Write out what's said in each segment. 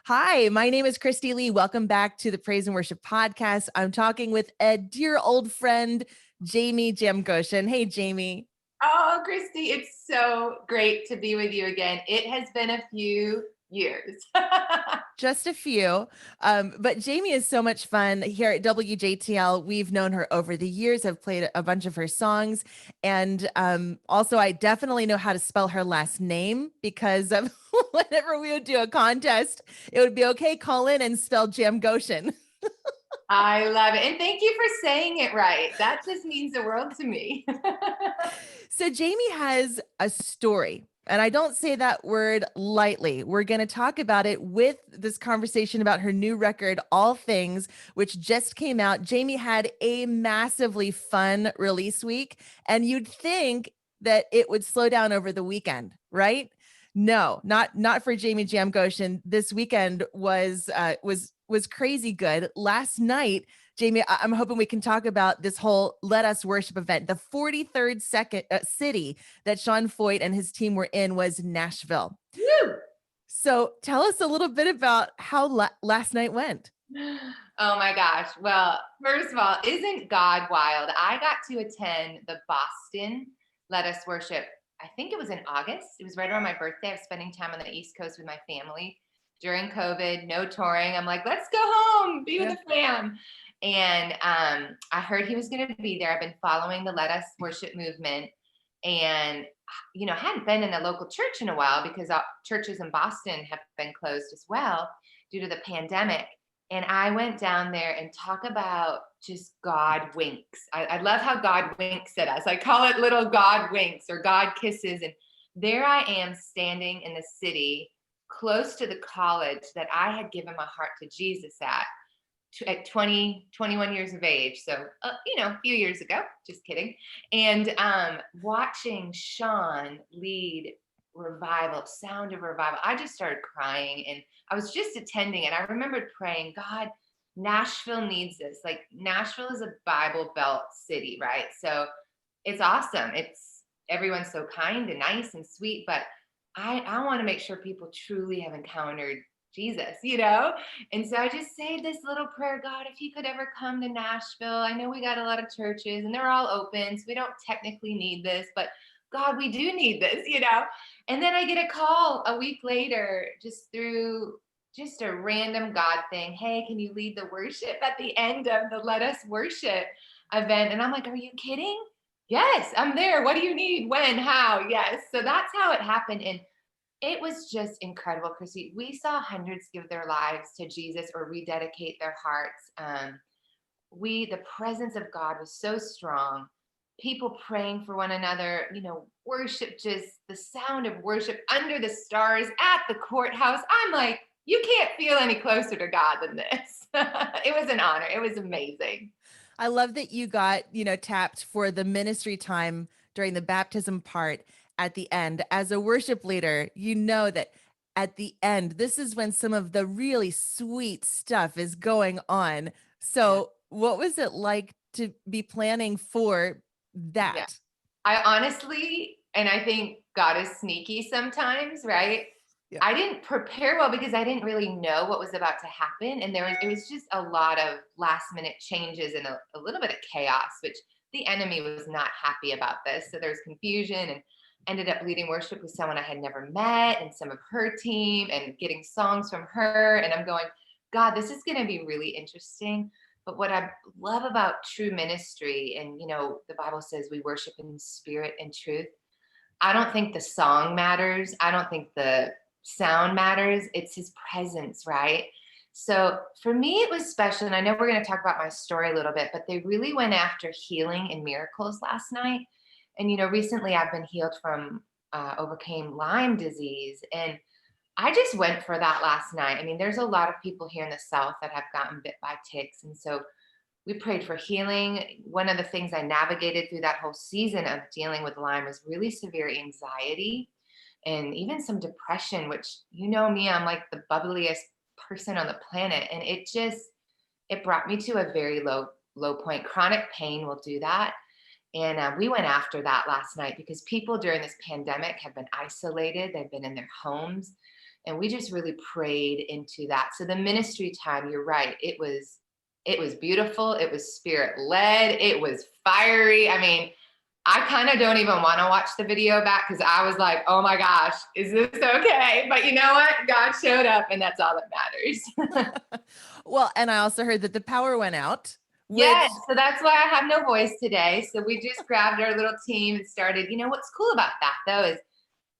Hi, my name is Kristi Leigh. Welcome back to the Praise and Worship Podcast. I'm talking with a dear old friend, Jaime Jamgochian. Hey, Jaime. Oh, Kristi, it's so great to be with you again. It has been a few years. Just a few. But Jaime is so much fun here at WJTL. We've known her over the years. I've played a bunch of her songs. And also, I definitely know how to spell her last name because of whenever we would do a contest, it would be okay, call in and spell Jamgochian. I love it. And thank you for saying it right. That just means the world to me. So Jaime has a story, and I don't say that word lightly. We're going to talk about it with this conversation about her new record, All Things, which just came out. Jaime had a massively fun release week, and you'd think that it would slow down over the weekend, right? No, not for Jaime Jamgochian. This weekend was crazy good. Last night, Jaime, I'm hoping we can talk about this whole Let Us Worship event. The 43rd city that Sean Foyt and his team were in was Nashville. Woo! So tell us a little bit about how last night went. Oh my gosh. Well, first of all, isn't God wild? I got to attend the Boston Let Us Worship. I think it was in August. It was right around my birthday. I was spending time on the East Coast with my family during COVID, no touring. I'm like, let's go home, be with the fam. And I heard he was going to be there. I've been following the Let Us Worship movement, and hadn't been in a local church in a while because churches in Boston have been closed as well due to the pandemic. And I went down there and talk about just God winks. I love how God winks at us. I call it little God winks or God kisses. And there I am standing in the city close to the college that I had given my heart to Jesus at 21 years of age. So, a few years ago, just kidding. And watching Sean lead revival, sound of revival, I just started crying, and I was just attending, and I remembered praying, God, Nashville needs this. Like, Nashville is a Bible Belt city, right? So it's awesome. Everyone's so kind and nice and sweet, but I want to make sure people truly have encountered Jesus, And so I just say this little prayer, God, if he could ever come to Nashville, I know we got a lot of churches and they're all open, so we don't technically need this, but God, we do need this, And then I get a call a week later, just through just a random God thing. Hey, can you lead the worship at the end of the Let Us Worship event? And I'm like, are you kidding? Yes, I'm there. What do you need? When? How? Yes. So that's how it happened. And it was just incredible, Kristi. We saw hundreds give their lives to Jesus or rededicate their hearts. The presence of God was so strong. People praying for one another, worship, just the sound of worship under the stars at the courthouse. I'm like, you can't feel any closer to God than this. It was an honor. It was amazing. I love that you got, tapped for the ministry time during the baptism part at the end. As a worship leader, you know that at the end, this is when some of the really sweet stuff is going on. So what was it like to be planning for that? Yeah. I honestly, and I think God is sneaky sometimes, right? Yeah. I didn't prepare well because I didn't really know what was about to happen. And it was just a lot of last minute changes and a little bit of chaos, which the enemy was not happy about this. So there's confusion, and ended up leading worship with someone I had never met and some of her team and getting songs from her. And I'm going, God, this is going to be really interesting. But what I love about true ministry, and the Bible says we worship in spirit and truth. I don't think the song matters. I don't think the sound matters. It's his presence, right? So for me, it was special. And I know we're going to talk about my story a little bit, but they really went after healing and miracles last night. And, recently I've been healed from, overcame Lyme disease. And I just went for that last night. I mean, there's a lot of people here in the South that have gotten bit by ticks. And so we prayed for healing. One of the things I navigated through that whole season of dealing with Lyme was really severe anxiety and even some depression, which, me, I'm like the bubbliest person on the planet. And it brought me to a very low point. Chronic pain will do that. And we went after that last night because people during this pandemic have been isolated. They've been in their homes. And we just really prayed into that. So the ministry time, you're right. It was beautiful. It was spirit led. It was fiery. I mean, I kind of don't even want to watch the video back because I was like, oh my gosh, is this okay? But you know what? God showed up, and that's all that matters. Well, and I also heard that the power went out, which Yes, so that's why I have no voice today. So we just grabbed our little team and started. You know what's cool about that though is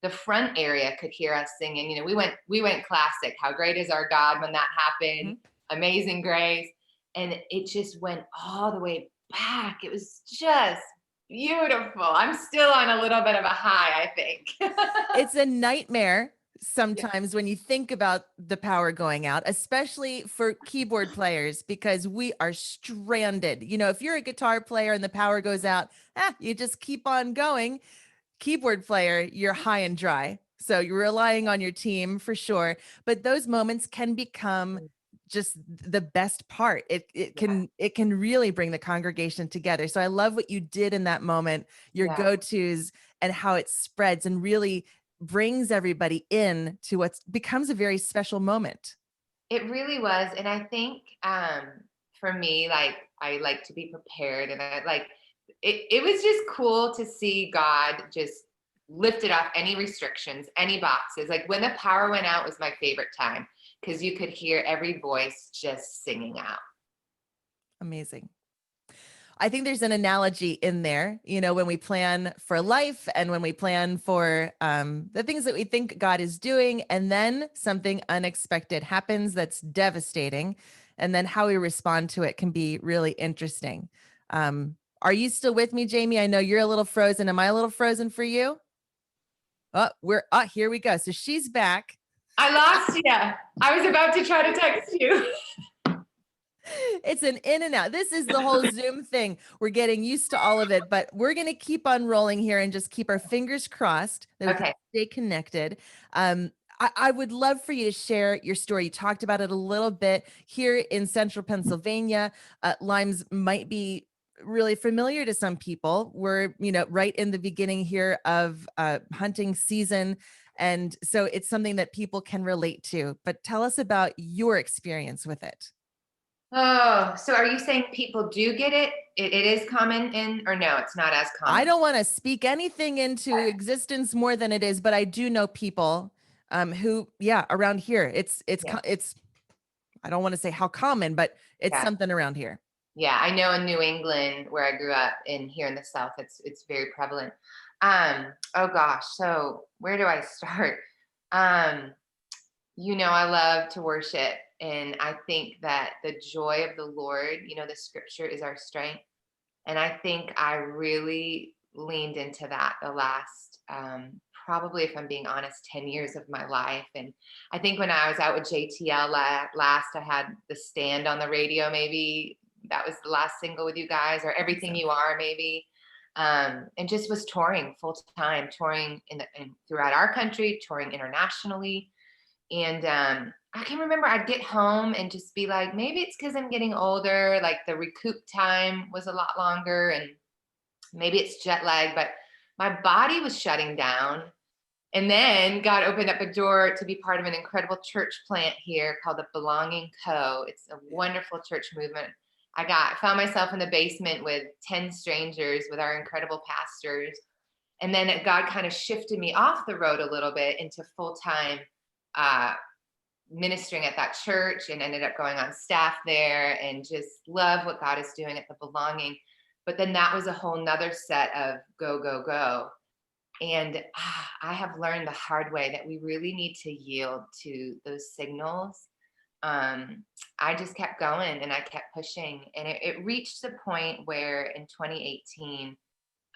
the front area could hear us singing. You know, we went classic. How great is our God when that happened? Mhm. Amazing Grace, and it just went all the way back. It was just beautiful. I'm still on a little bit of a high, I think. It's a nightmare Yeah. sometimes when you think about the power going out, especially for keyboard players, because we are stranded. You know, if you're a guitar player and the power goes out, you just keep on going. Keyboard player, you're high and dry. So you're relying on your team for sure. But those moments can become just the best part. It can really bring the congregation together. So I love what you did in that moment, your Yeah. go-tos and how it spreads and really brings everybody in to what becomes a very special moment. It really was. And I think for me, like I like to be prepared, and I like it was just cool to see God just lifted off any restrictions, any boxes. Like when the power went out was my favorite time because you could hear every voice just singing out. Amazing. I think there's an analogy in there, you know, when we plan for life and when we plan for the things that we think God is doing, and then something unexpected happens that's devastating. And then how we respond to it can be really interesting. Are you still with me, Jamie? I know you're a little frozen. Am I a little frozen for you? Here we go. So she's back. I lost you. I was about to try to text you. It's an in and out. This is the whole Zoom thing. We're getting used to all of it, but we're going to keep on rolling here and just keep our fingers crossed that we can Okay. stay connected. I would love for you to share your story. You talked about it a little bit here in central Pennsylvania. Lyme's might be really familiar to some people. We're, you know, right in the beginning here of hunting season. And so it's something that people can relate to. But tell us about your experience with it. Oh, so are you saying people do get it? It is common in, or no, it's not as I common? don't want to speak anything into existence more than it is, but I do know people who, yeah, around here, Yeah. it's I don't want to say how common, but it's Yeah. something around here. Yeah, I know in New England where I grew up and here in the South, it's very prevalent. Oh gosh, so where do I start? Um, you know, I love to worship, and I think that the joy of the Lord, you know, the scripture is our strength. And I think I really leaned into that the last, probably, if I'm being honest, 10 years of my life. And I think when I was out with JTL last, I had The Stand on the radio, maybe that was the last single with you guys, or Everything So You Are, maybe. And just was touring full time, touring throughout our country, touring internationally. And I can remember I'd get home and just be like, maybe it's because I'm getting older, like the recoup time was a lot longer, and maybe it's jet lag, but my body was shutting down. And then God opened up a door to be part of an incredible church plant here called the Belonging Co. It's a wonderful church movement. Found myself in the basement with 10 strangers with our incredible pastors. And then God kind of shifted me off the road a little bit into full-time uh, ministering at that church, and ended up going on staff there, and just love what God is doing at the Belonging. But then that was a whole nother set of go, go, go. And I have learned the hard way that we really need to yield to those signals. I just kept going and I kept pushing. And it reached the point where in 2018,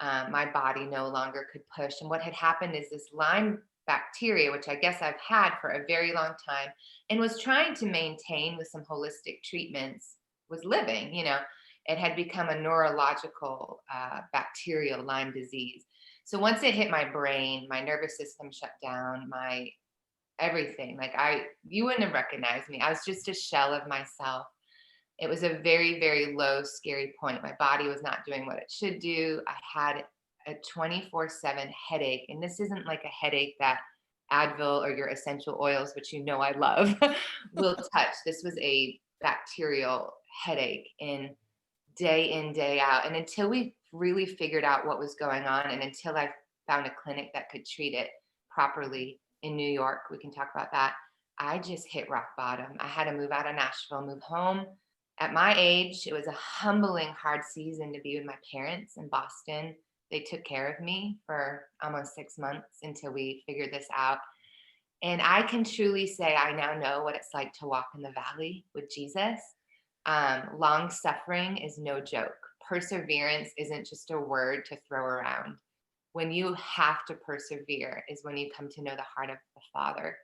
my body no longer could push. And what had happened is this Lyme bacteria, which I guess I've had for a very long time and was trying to maintain with some holistic treatments, was living. You know, it had become a neurological bacterial Lyme disease. So once it hit my brain, my nervous system shut down, my everything. Like you wouldn't have recognized me. I was just a shell of myself. It was a very, very low, scary point. My body was not doing what it should do. I had a 24/7 headache. And this isn't like a headache that Advil or your essential oils, which you know I love, will touch. This was a bacterial headache, and day in, day out. And until we really figured out what was going on, and until I found a clinic that could treat it properly in New York, we can talk about that. I just hit rock bottom. I had to move out of Nashville, move home. At my age, it was a humbling, hard season to be with my parents in Boston. They took care of me for almost 6 months until we figured this out. And I can truly say I now know what it's like to walk in the valley with Jesus. Long suffering is no joke. Perseverance isn't just a word to throw around. When you have to persevere is when you come to know the heart of the Father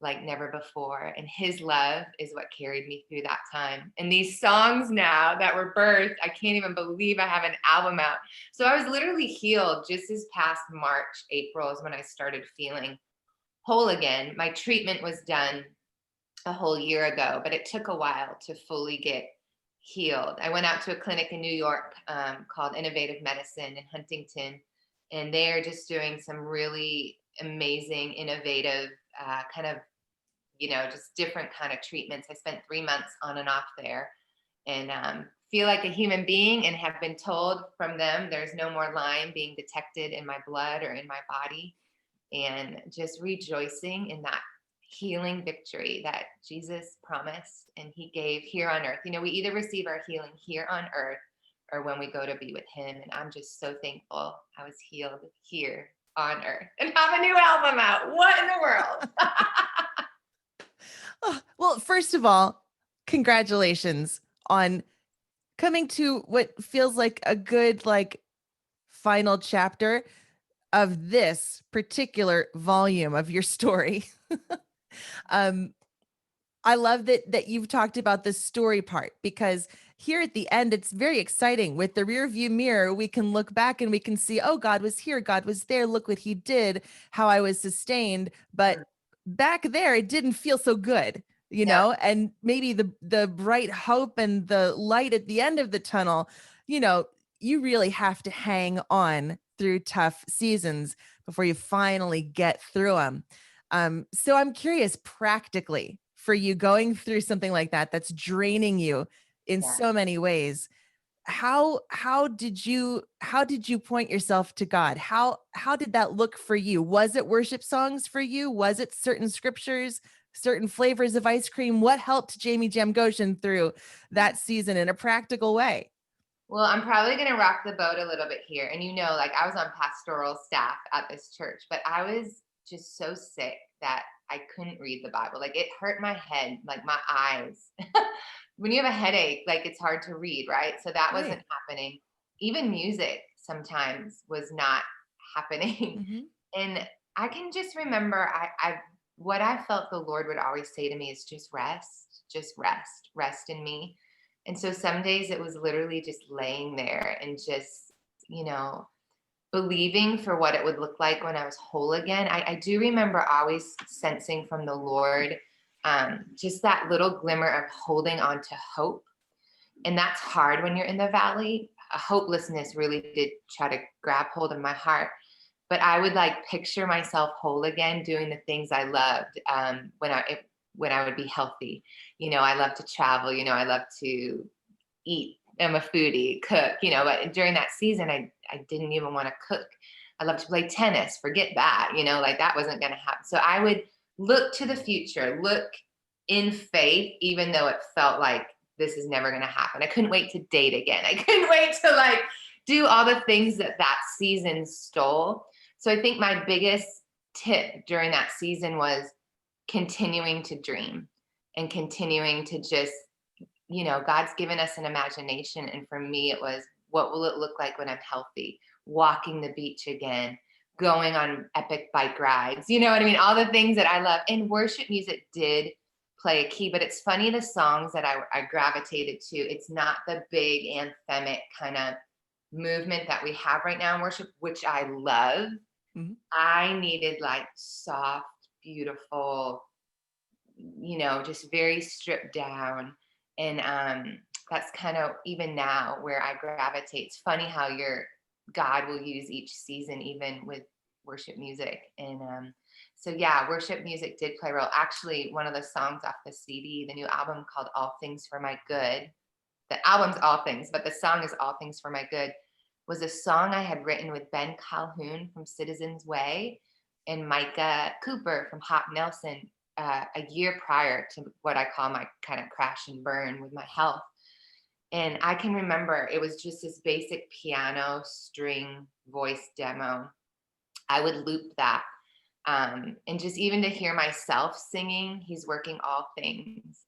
like never before. And his love is what carried me through that time. And these songs now that were birthed, I can't even believe I have an album out. So I was literally healed just this past March, April is when I started feeling whole again. My treatment was done a whole year ago, but it took a while to fully get healed. I went out to a clinic in New York called Innovative Medicine in Huntington, and they are just doing some really amazing, innovative kind of, just different kind of treatments. I spent 3 months on and off there, and feel like a human being, and have been told from them there's no more Lyme being detected in my blood or in my body, and just rejoicing in that healing victory that Jesus promised and he gave here on earth. We either receive our healing here on earth or when we go to be with him. And I'm just so thankful I was healed here on earth and have a new album out. What in the world? Oh, well, first of all, congratulations on coming to what feels like a good, final chapter of this particular volume of your story. um, I love that you've talked about the story part, because here at the end, it's very exciting. With the rear view mirror, we can look back and we can see, oh, God was here, God was there. Look what he did, how I was sustained. But back there, it didn't feel so good, Yeah. and maybe the bright hope and the light at the end of the tunnel, you really have to hang on through tough seasons before you finally get through them. So I'm curious, practically, for you going through something like that, that's draining you in Yeah. so many ways. How did you point yourself to God? How did that look for you? Was it worship songs for you? Was it certain scriptures, certain flavors of ice cream? What helped Jaime Jamgochian through that season in a practical way? Well, I'm probably going to rock the boat a little bit here. And I was on pastoral staff at this church, but I was just so sick that I couldn't read the Bible. Like, it hurt my head, like my eyes. When you have a headache, like, it's hard to read, right? So that wasn't Right. happening. Even music sometimes was not happening. Mm-hmm. And I can just remember what I felt the Lord would always say to me is just rest in me. And so some days it was literally just laying there and just, believing for what it would look like when I was whole again. I do remember always sensing from the Lord just that little glimmer of holding on to hope. And that's hard when you're in the valley. A hopelessness really did try to grab hold of my heart. But I would picture myself whole again, doing the things I loved when I would be healthy. I love to travel. I love to eat. I'm a foodie, cook. But during that season, I didn't even want to cook. I love to play tennis. Forget that. That wasn't going to happen. So I would look to the future, look in faith, even though it felt like this is never going to happen. I couldn't wait to date again. I couldn't wait to do all the things that season stole. So I think my biggest tip during that season was continuing to dream and continuing to just, God's given us an imagination. And for me, it was, what will it look like when I'm healthy? Walking the beach again, going on epic bike rides, you know what I mean? All the things that I love. And worship music did play a key, but it's funny, the songs that I gravitated to, it's not the big anthemic kind of movement that we have right now in worship, which I love. Mm-hmm. I needed soft, beautiful, just very stripped down. And that's kind of even now where I gravitate. It's funny how God will use each season, even with worship music. And So yeah, worship music did play a role. Actually, one of the songs off the CD, the new album called All Things for My Good, the album's All Things, but the song is All Things for My Good, was a song I had written with Ben Calhoun from Citizens Way and Micah Cooper from Hop Nelson a year prior to what I call my kind of crash and burn with my health. And I can remember it was just this basic piano string voice demo. I would loop that. And just even to hear myself singing, he's working all things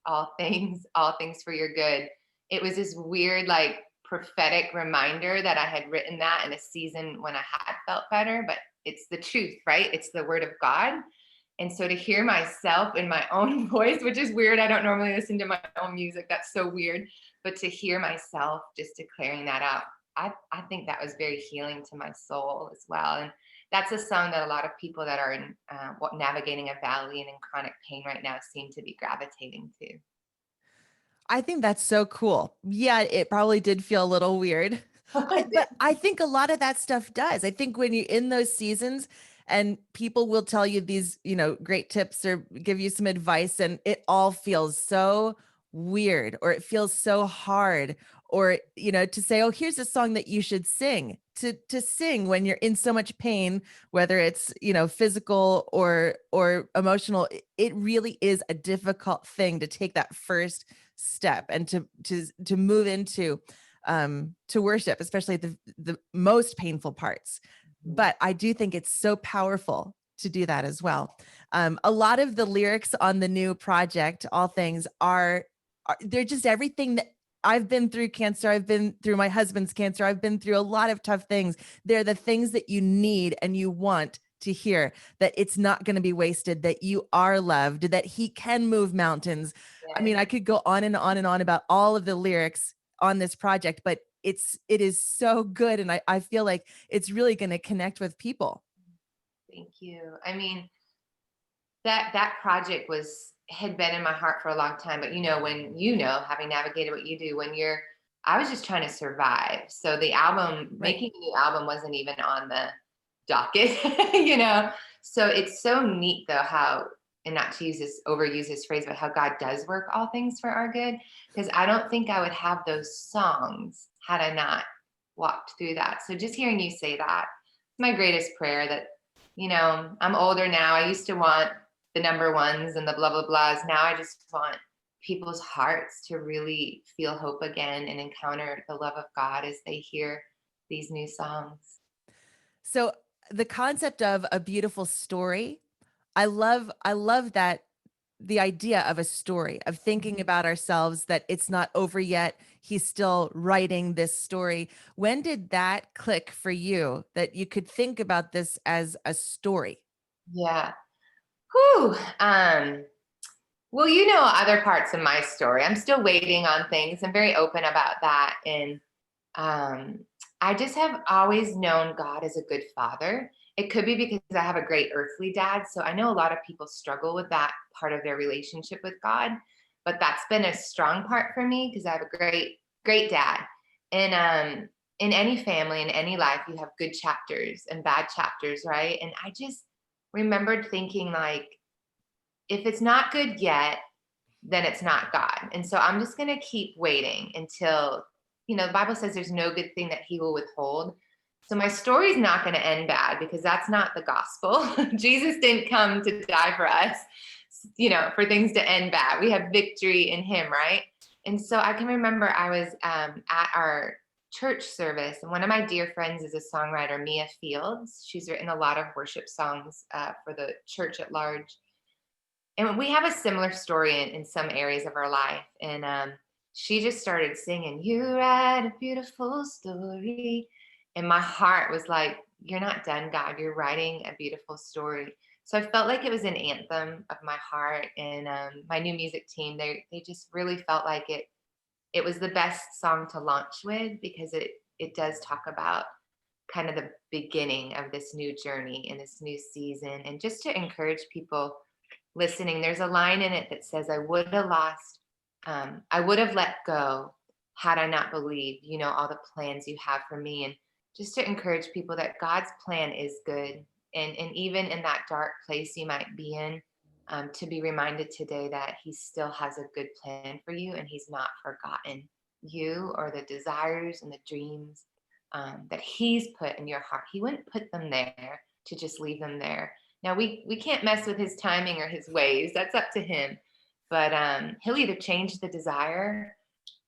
for your good. It was this weird, like prophetic reminder that I had written that in a season when I had felt better, but it's the truth, right? It's the word of God. And so to hear myself in my own voice, which is weird, I don't normally listen to my own music. That's so weird. But to hear myself just declaring that out, I think that was very healing to my soul as well. And that's a song that a lot of people that are in navigating a valley and in chronic pain right now seem to be gravitating to. I think that's so cool. Yeah, it probably did feel a little weird. But I think a lot of that stuff does. I think when you're in those seasons and people will tell you these, great tips or give you some advice, and it all feels so weird, or it feels so hard, or, to say, oh, here's a song that you should sing, to sing when you're in so much pain, whether it's, physical or emotional. It really is a difficult thing to take that first step and to move into to worship, especially the most painful parts. But I do think it's so powerful to do that as well. A lot of the lyrics on the new project, All Things, are they're just everything that I've been through. Cancer, I've been through my husband's cancer, I've been through a lot of tough things. They're the things that you need and you want to hear, that it's not going to be wasted, that you are loved, that he can move mountains. I mean, I could go on and on and on about all of the lyrics on this project, but it is so good. And I feel like it's really going to connect with people. Thank you. I mean, that project had been in my heart for a long time, but when having navigated what you do, I was just trying to survive. So the album, making a new album wasn't even on the docket, So it's so neat though how, and not to overuse this phrase, but how God does work all things for our good. Because I don't think I would have those songs had I not walked through that. So just hearing you say that, it's my greatest prayer that, I'm older now. I used to want the number ones and the blah, blah, blahs. Now I just want people's hearts to really feel hope again and encounter the love of God as they hear these new songs. So the concept of a beautiful story, I love that, the idea of a story, of thinking about ourselves, that it's not over yet. He's still writing this story. When did that click for you, that you could think about this as a story? Yeah. Whew. Well, other parts of my story. I'm still waiting on things. I'm very open about that. And I just have always known God as a good father. It could be because I have a great earthly dad. So I know a lot of people struggle with that part of their relationship with God, but that's been a strong part for me because I have a great, great dad. And in any family, in any life, you have good chapters and bad chapters, right? And I just remembered thinking, like, if it's not good yet, then it's not God. And so I'm just going to keep waiting until, the Bible says there's no good thing that he will withhold. So my story's not going to end bad because that's not the gospel. Jesus didn't come to die for us, for things to end bad. We have victory in him, right? And so I can remember I was at our church service, and one of my dear friends is a songwriter, Mia Fields. She's written a lot of worship songs for the church at large. And we have a similar story in some areas of our life. And she just started singing, "You write a beautiful story." And my heart was like, you're not done, God. You're writing a beautiful story. So I felt like it was an anthem of my heart. And my new music team, they just really felt like it was the best song to launch with, because it does talk about kind of the beginning of this new journey and this new season. And just to encourage people listening, there's a line in it that says, I would have let go had I not believed, all the plans you have for me. And just to encourage people that God's plan is good. And even in that dark place you might be in, to be reminded today that he still has a good plan for you, and he's not forgotten you or the desires and the dreams that he's put in your heart. He wouldn't put them there to just leave them there. Now we can't mess with his timing or his ways. That's up to him. But he'll either change the desire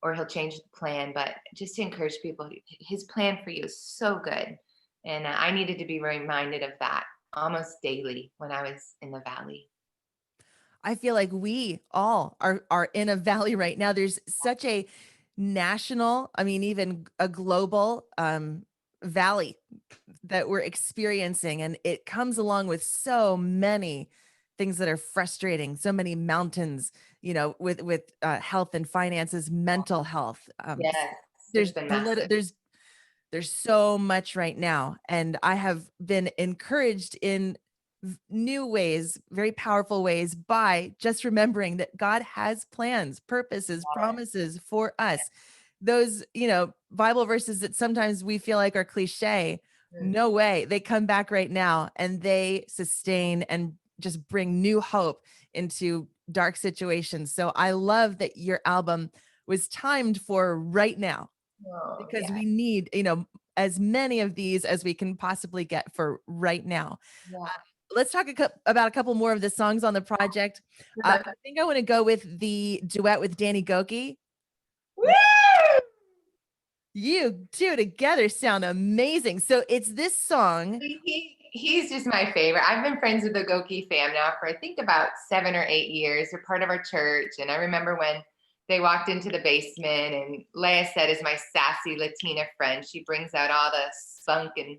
or he'll change the plan. But just to encourage people, his plan for you is so good. And I needed to be reminded of that almost daily when I was in the valley. I feel like we all are in a valley right now. There's such a national, I mean, even a global valley that we're experiencing, and it comes along with so many things that are frustrating, so many mountains, with health and finances, mental health. Yes, it's There's been massive. there's so much right now, and I have been encouraged in new ways, very powerful ways, by just remembering that God has plans, purposes, promises for us. Those, Bible verses that sometimes we feel like are cliche, no way. They come back right now, and they sustain and just bring new hope into dark situations. So I love that your album was timed for right now, Oh, because yeah. we need, as many of these as we can possibly get for right now. Yeah. Let's talk about a couple more of the songs on the project. I think I want to go with the duet with Danny Gokey. Woo! You two together sound amazing. So it's this song. He's just my favorite. I've been friends with the Gokey fam now for I think about 7 or 8 years. They're part of our church. And I remember when they walked into the basement, and Leah said is my sassy Latina friend. She brings out all the spunk and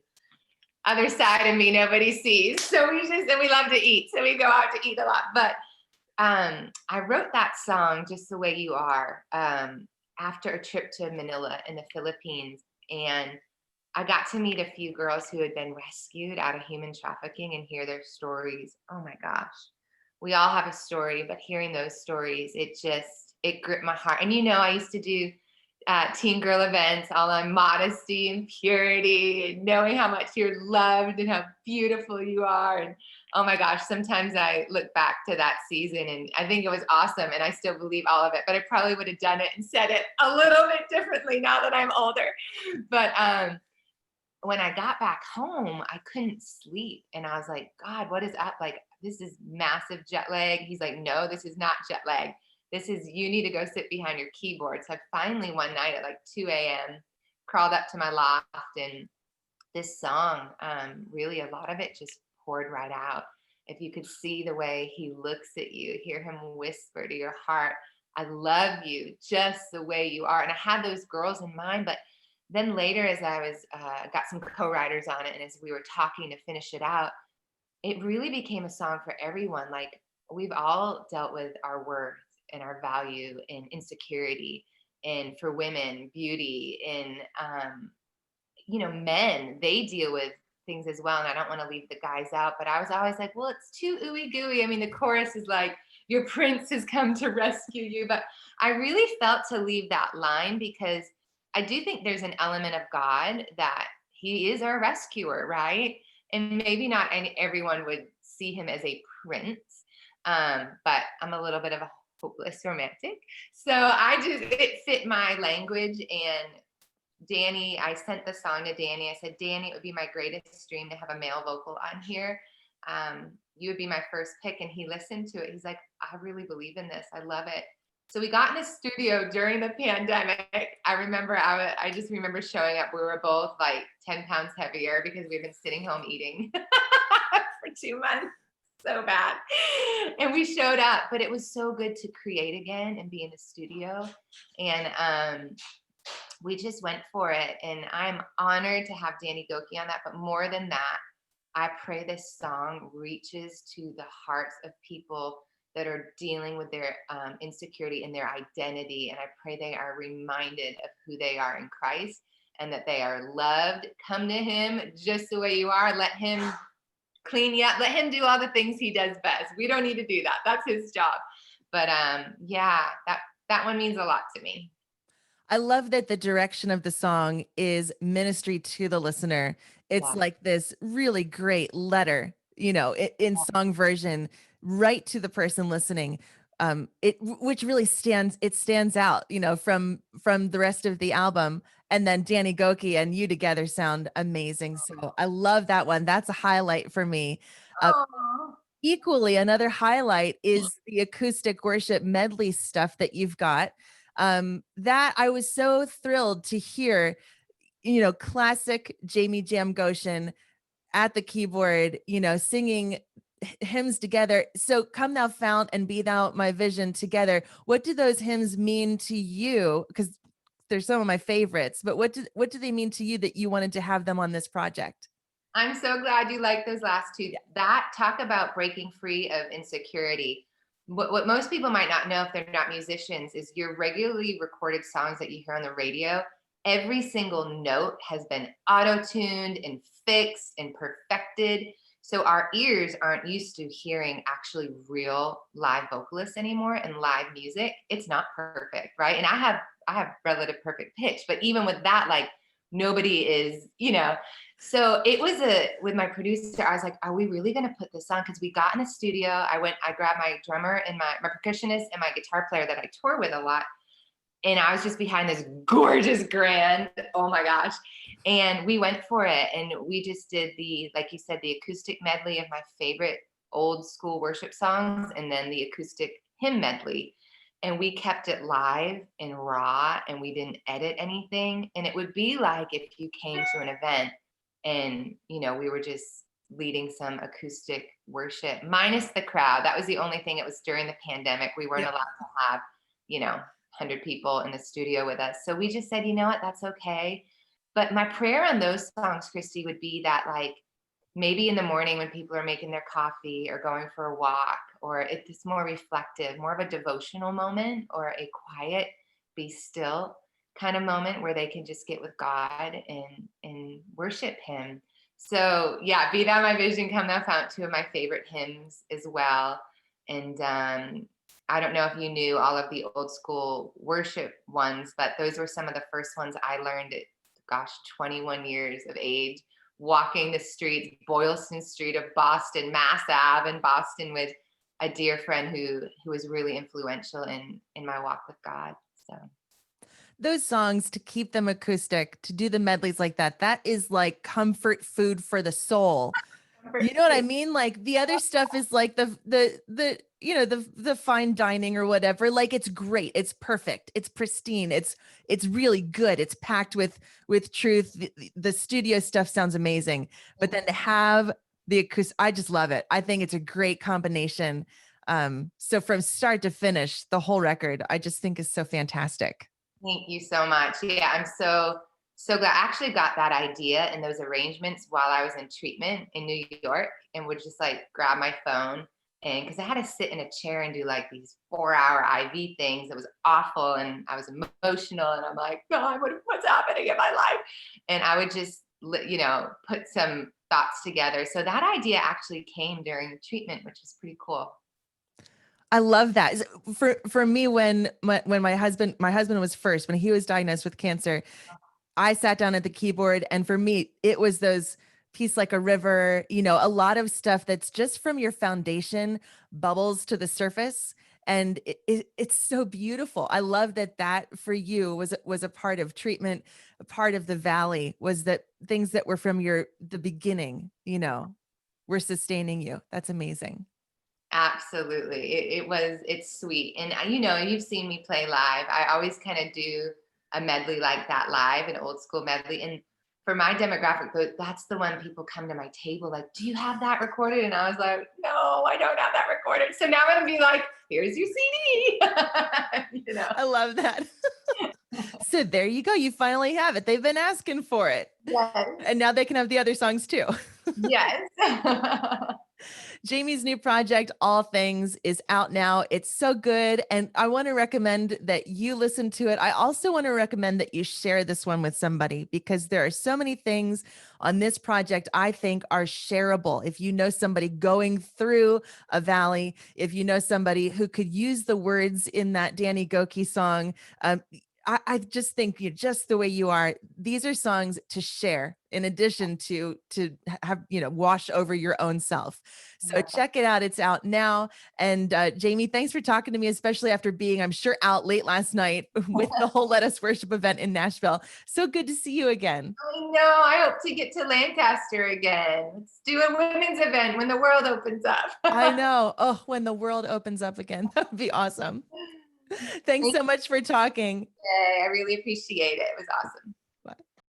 other side of me nobody sees. So we love to eat. So we go out to eat a lot. But I wrote that song, Just the Way You Are, after a trip to Manila in the Philippines. And I got to meet a few girls who had been rescued out of human trafficking and hear their stories. Oh my gosh. We all have a story, but hearing those stories, it gripped my heart. And I used to do teen girl events all on modesty and purity and knowing how much you're loved and how beautiful you are. And oh my gosh, sometimes I look back to that season and I think it was awesome, and I still believe all of it, but I probably would have done it and said it a little bit differently now that I'm older. But when I got back home, I couldn't sleep. And I was like, God, what is up? Like, this is massive jet lag. He's like, no, this is not jet lag. This is, you need to go sit behind your keyboard. So I finally one night at like 2 a.m. crawled up to my loft, and this song, really a lot of it just poured right out. If you could see the way he looks at you, hear him whisper to your heart, I love you just the way you are. And I had those girls in mind, but then later, as I was got some co-writers on it, and as we were talking to finish it out, it really became a song for everyone. Like, we've all dealt with our worth and our value and insecurity, and for women, beauty, and men, they deal with things as well. And I don't want to leave the guys out, but I was always like, well, it's too ooey gooey. I mean, the chorus is like, your prince has come to rescue you. But I really felt to leave that line because I do think there's an element of God that he is our rescuer, right? And maybe not everyone would see him as a prince, but I'm a little bit of a hopeless romantic. So it fit my language. And Danny, I sent the song to Danny. I said, Danny, it would be my greatest dream to have a male vocal on here. You would be my first pick. And he listened to it. He's like, I really believe in this. I love it. So we got in the studio during the pandemic. I just remember showing up. We were both like 10 pounds heavier because we've been sitting home eating for 2 months. So bad. And we showed up, but it was so good to create again and be in the studio. And we just went for it. And I'm honored to have Danny Gokey on that. But more than that, I pray this song reaches to the hearts of people that are dealing with their insecurity and their identity. And I pray they are reminded of who they are in Christ and that they are loved. Come to him just the way you are. Let him clean you up. Let him do all the things he does best. We don't need to do that. That's his job. But yeah, that one means a lot to me. I love that the direction of the song is ministry to the listener. It's Yeah. like this really great letter, in song version, right to the person listening. Which really stands out, from the rest of the album. And then Danny Gokey and you together sound amazing. So I love that one. That's a highlight for me. Uh, Aw. Equally, another highlight is the acoustic worship medley stuff that you've got. That I was so thrilled to hear, classic Jaime Jamgochian at the keyboard, singing hymns together. So come thou fount and be thou my vision together. What do those hymns mean to you? Because they're some of my favorites, but what do they mean to you that you wanted to have them on this project? I'm so glad you like those last two. That talk about breaking free of insecurity. What most people might not know if they're not musicians is your regularly recorded songs that you hear on the radio. Every single note has been auto-tuned and fixed and perfected. So our ears aren't used to hearing actually real live vocalists anymore and live music. It's not perfect, right? And I have relative perfect pitch, but even with that, like nobody is, so it was with my producer, I was like, are we really going to put this on? Because we got in a studio. I grabbed my drummer and my percussionist and my guitar player that I tour with a lot. And I was just behind this gorgeous grand, oh my gosh. And we went for it. And we just did like you said, the acoustic medley of my favorite old school worship songs, and then the acoustic hymn medley. And we kept it live and raw, and we didn't edit anything. And it would be like if you came to an event and, we were just leading some acoustic worship minus the crowd. That was the only thing. It was during the pandemic. We weren't allowed to have, 100 people in the studio with us. So we just said, you know what, that's okay. But my prayer on those songs, Kristi, would be that like maybe in the morning when people are making their coffee or going for a walk, or it's more reflective, more of a devotional moment or a quiet, be still kind of moment where they can just get with God and worship him. So yeah, Be Thou My Vision, Come Thou Fount, two of my favorite hymns as well. And I don't know if you knew all of the old school worship ones, but those were some of the first ones I learned at, 21 years of age, walking the streets, Boylston Street of Boston, Mass Ave in Boston, with a dear friend who was really influential in my walk with God. So Those songs, to keep them acoustic, to do the medleys like that is like comfort food for the soul. You know what I mean? Like the other stuff is like the fine dining or whatever. Like it's great, it's perfect, it's pristine, it's really good, it's packed with truth. The studio stuff sounds amazing, but then to have the acoustic, I just love it. I think it's a great combination. So from start to finish, the whole record, I just think is so fantastic. Thank you so much. Yeah, I'm so glad. I actually got that idea and those arrangements while I was in treatment in New York, and would just like grab my phone, and because I had to sit in a chair and do like these 4-hour IV things. It was awful, and I was emotional, and I'm like, God, what's happening in my life? And I would just put some thoughts together. So that idea actually came during treatment, which is pretty cool. I love that. For me, when my husband was first, when he was diagnosed with cancer, I sat down at the keyboard, and for me, it was those Peace Like a River, a lot of stuff that's just from your foundation bubbles to the surface. And it's so beautiful. I love that for you was a part of treatment, a part of the valley, was that things that were from the beginning, were sustaining you. That's amazing. Absolutely. It's sweet. And you've seen me play live. I always kind of do a medley like that live, an old school medley. And for my demographic, that's the one people come to my table like, do you have that recorded? And I was like, no, I don't have that recorded. So now I'm going to be like, here's your CD. I love that. So there you go. You finally have it. They've been asking for it. Yes. And now they can have the other songs too. Yes. Jaime's new project, All Things, is out now. It's so good. And I want to recommend that you listen to it. I also want to recommend that you share this one with somebody, because there are so many things on this project I think are shareable. If you know somebody going through a valley, if you know somebody who could use the words in that Danny Gokey song, I just think you just the way you are, these are songs to share in addition to have, wash over your own self. So Yeah. check it out. It's out now. And Jamie, thanks for talking to me, especially after being, I'm sure, out late last night with the whole Let Us Worship event in Nashville. So good to see you again. I know. I hope to get to Lancaster again. Let's do a women's event when the world opens up. I know. Oh, when the world opens up again, that would be awesome. Thanks Thank so much for talking. you. I really appreciate it. It was awesome.